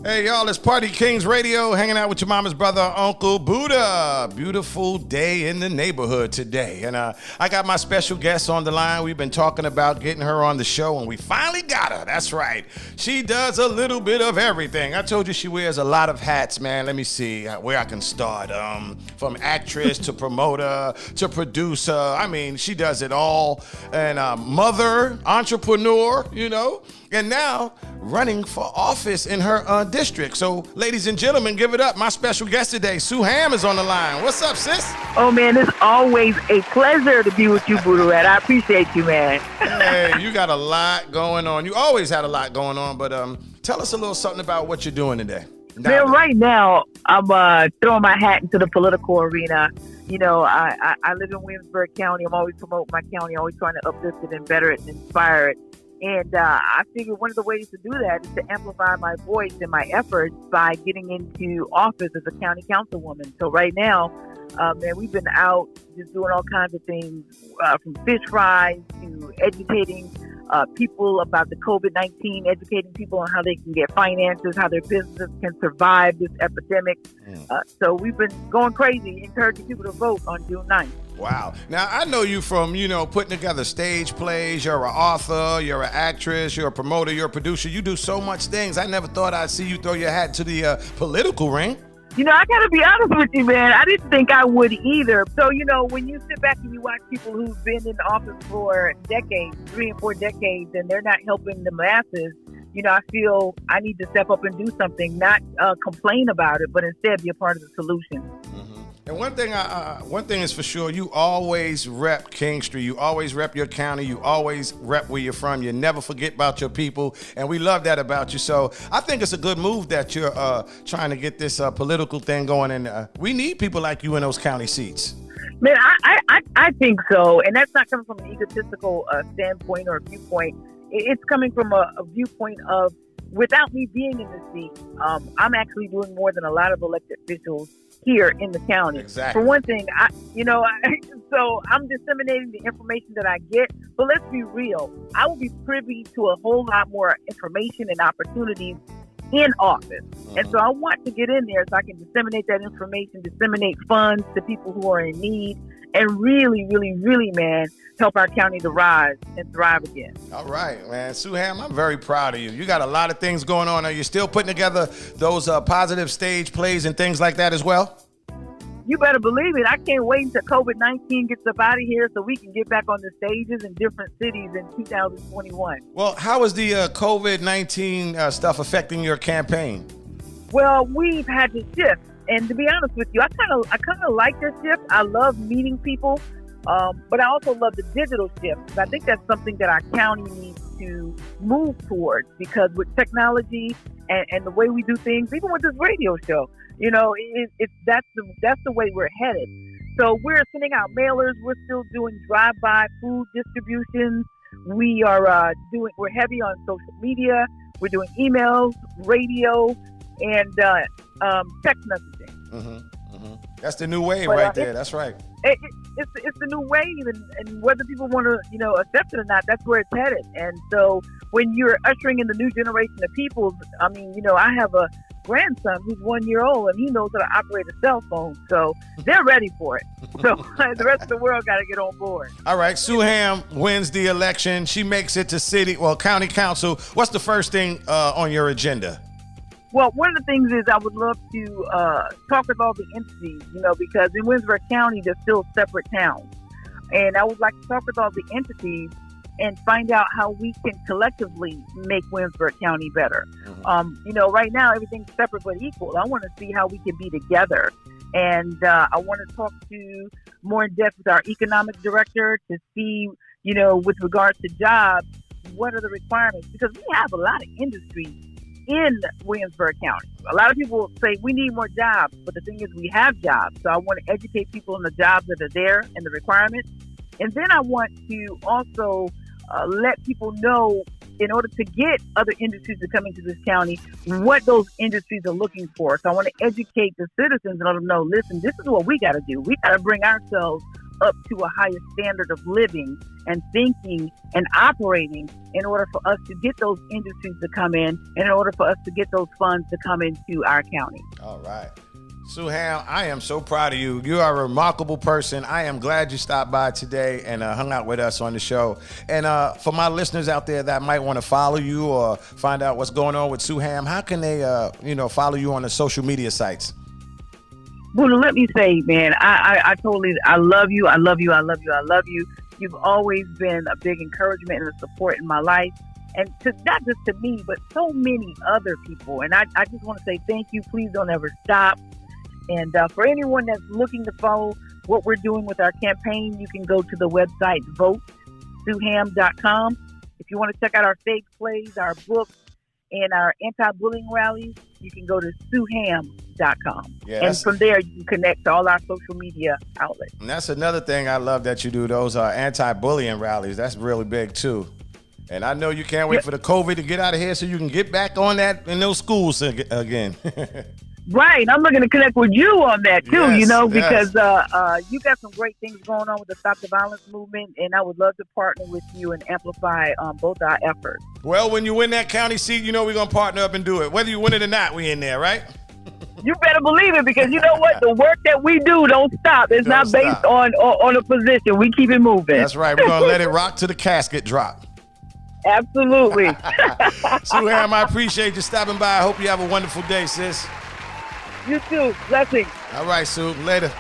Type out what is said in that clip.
Hey, y'all, it's Party Kings Radio, hanging out with your mama's brother, Uncle Buddah. Beautiful day in the neighborhood today. And I got my special guest on the line. We've been talking about getting her on the show, and we finally got her. That's right. She does a little bit of everything. I told you she wears a lot of hats, man. Let me see where I can start. From actress to promoter to producer. I mean, she does it all. And mother, entrepreneur, and now running for office in her district. So, ladies and gentlemen, give it up. My special guest today, Sue Ham, is on the line. What's up, sis? Oh, man, it's always a pleasure to be with you, Buddah. I appreciate you, man. Hey, you got a lot going on. You always had a lot going on, but tell us a little something about what you're doing today. Man, right now, I'm throwing my hat into the political arena. I live in Williamsburg County. I'm always promoting my county, always trying to uplift it and better it and inspire it. And I figured one of the ways to do that is to amplify my voice and my efforts by getting into office as a county councilwoman. So right now, man, we've been out just doing all kinds of things, from fish fries to educating people about the COVID-19, educating people on how they can get finances, how their businesses can survive this epidemic. So we've been going crazy, encouraging people to vote on June 9th. Wow. Now, I know you from, putting together stage plays. You're an author, you're an actress, you're a promoter, you're a producer. You do so much things. I never thought I'd see you throw your hat to the political ring. I got to be honest with you, man. I didn't think I would either. So, when you sit back and you watch people who've been in office for decades, 3 and 4 decades, and they're not helping the masses, I feel I need to step up and do something, not complain about it, but instead be a part of the solution. Mm-hmm. And one thing is for sure, you always rep Kingstree. You always rep your county. You always rep where you're from. You never forget about your people, and we love that about you. So I think it's a good move that you're trying to get this political thing going, and we need people like you in those county seats. Man, I think so, and that's not coming from an egotistical standpoint or viewpoint. It's coming from a viewpoint of, without me being in the seat, I'm actually doing more than a lot of elected officials here in the county. Exactly. For one thing, so I'm disseminating the information that I get, but let's be real. I will be privy to a whole lot more information and opportunities in office. And so I want to get in there so I can disseminate that information, disseminate funds to people who are in need, and really, really, really, man, help our county to rise and thrive again. All right, man. Sue Ham, I'm very proud of you. You got a lot of things going on. Are you still putting together those positive stage plays and things like that as well? You better believe it. I can't wait until COVID-19 gets up out of here so we can get back on the stages in different cities in 2021. Well, how is the COVID-19 stuff affecting your campaign? Well, we've had to shift. And to be honest with you, I kind of like this shift. I love meeting people, but I also love the digital shift. I think that's something that our county needs to move towards, because with technology and the way we do things, even with this radio show, that's the way we're headed. So we're sending out mailers. We're still doing drive-by food distributions. We're heavy on social media. We're doing emails, radio, and text messaging. That's the new wave right there. That's right. It's the new wave, and whether people want to accept it or not, that's where it's headed. And so when you're ushering in the new generation of people, I have a grandson who's 1 year old, and he knows how to operate a cell phone, so they're ready for it. So the rest of the world got to get on board. All right, Sue Ham wins the election. She makes it to county council. What's the first thing on your agenda? Well, one of the things is I would love to talk with all the entities, because in Williamsburg County, there's still separate towns. And I would like to talk with all the entities and find out how we can collectively make Williamsburg County better. Right now, everything's separate but equal. I want to see how we can be together. And I want to talk to more in depth with our economic director to see, with regards to jobs, what are the requirements? Because we have a lot of industries in Williamsburg County. A lot of people say we need more jobs, but the thing is we have jobs. So I want to educate people on the jobs that are there and the requirements. And then I want to also let people know, in order to get other industries to come into this county, what those industries are looking for. So I want to educate the citizens and let them know, listen, this is what we got to do. We got to bring ourselves up to a higher standard of living and thinking and operating in order for us to get those industries to come in and in order for us to get those funds to come into our county. All right. Suham, I am so proud of you. You are a remarkable person. I am glad you stopped by today and hung out with us on the show. And for my listeners out there that might want to follow you or find out what's going on with Suham, how can they, follow you on the social media sites? Buddah, let me say, man, I love you. I love you. I love you. I love you. You've always been a big encouragement and a support in my life. And not just to me, but so many other people. And I just want to say thank you. Please don't ever stop. And for anyone that's looking to follow what we're doing with our campaign, you can go to the website votesuham.com. If you want to check out our stage plays, our books, and our anti-bullying rallies, you can go to suham.com. Yeah, and from there, you can connect to all our social media outlets. And that's another thing I love that you do. Those are anti-bullying rallies. That's really big, too. And I know you can't wait for the COVID to get out of here so you can get back on that in those schools again. Right. I'm looking to connect with you on that, too, Yes, because you got some great things going on with the Stop the Violence movement, and I would love to partner with you and amplify both our efforts. Well, when you win that county seat, we're going to partner up and do it. Whether you win it or not, we in there, right? You better believe it, because you know what? The work that we do don't stop. It's not based on a position. We keep it moving. That's right. We're going to let it rock till the casket drop. Absolutely. Suham, I appreciate you stopping by. I hope you have a wonderful day, sis. You too. Blessings. All right, Sue. Later.